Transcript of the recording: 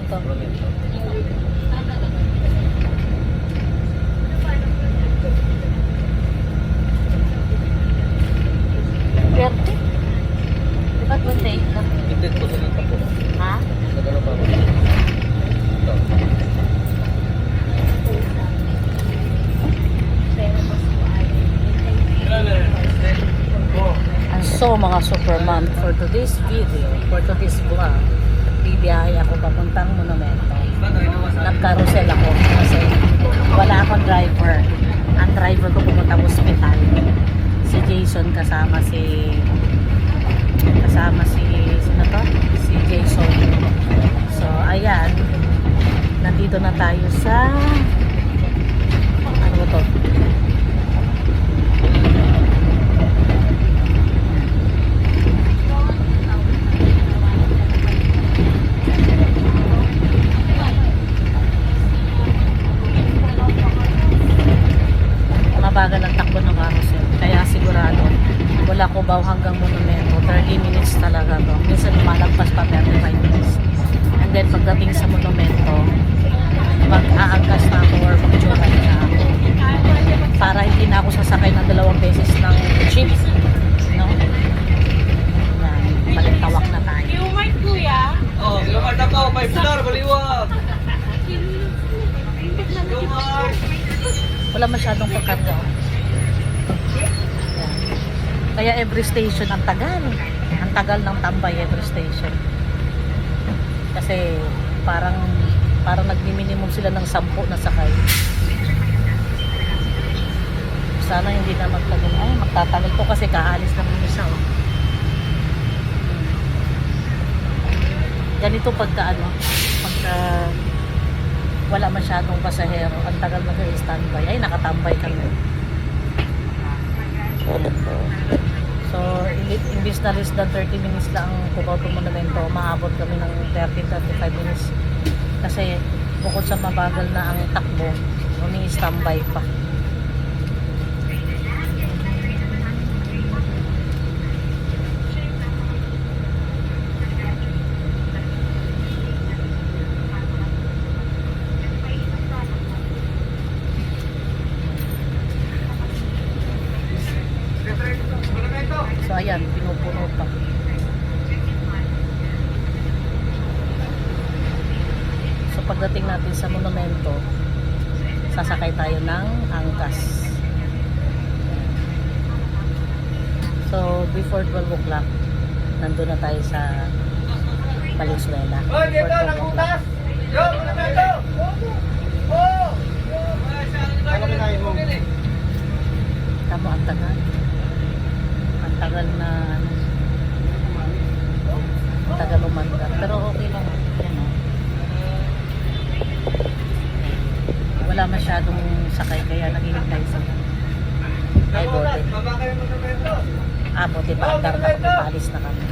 monumento. Pwerte? Di ba 28 na? Hindi ko sa nito po. Ha? Nagano pa ako. Ito. And so mga Superman, for today's video, for today's vlog, bibiyahe ako papuntang monumento. Nag-carousel ako kasi wala akong driver. Ang driver ko pumunta hospital. Si Jason kasama si sino to? Si Jason. So ayan, nandito na tayo sa ano ba to? Mabagal ang takbo ng carousel. Kaya sigurado, wala ko baw hanggang monumento. 30 minutes talaga to. Minsan lumalagpas pa 35 minutes. And then pagdating sa monumento, mag-aangkas na ako or mag-joran na ako. Para hindi na ako sasakay ng 2 beses ng jeep. No? Yan. Balintawak na tayo. Lumart kuya. Oh, lumart ako. 5 star, baliwag. Lumart. Wala masyadong pagkarga. Yan. Kaya every station ang tagal. Ang tagal ng tambay every station. Kasi parang nagmi-minimum sila ng 10 na sakay. Sana hindi na magtagal. Ay, magtatagal to kasi kaalis lang yung isa. Oh. Ganito pagka wala masyadong pasahero, ang tagal mag-standby. Ay, nakatambay kami. So, imbis na less than 30 minutes lang ang Cubao to Monumento, maabot kami ng 30-35 minutes. Kasi bukod sa mabagal na ang takbo, umi-standby pa. So ayan, pinupuno pa. So pagdating natin sa monumento, sasakay tayo ng angkas. So before 12 o'clock, nandun na tayo sa Valenzuela. Hoy, dito, nakutas! Yo, monumento! Oh! Ano kinain mo? Tamo ang tagal. Ang tagal na ang tagal umandar. Pero okay lang. Yan, oh. Wala masyadong sakay kaya naghihintay sa ay bote. Baba kayo monumento! Bote pa andar na kami. Paalis na kami.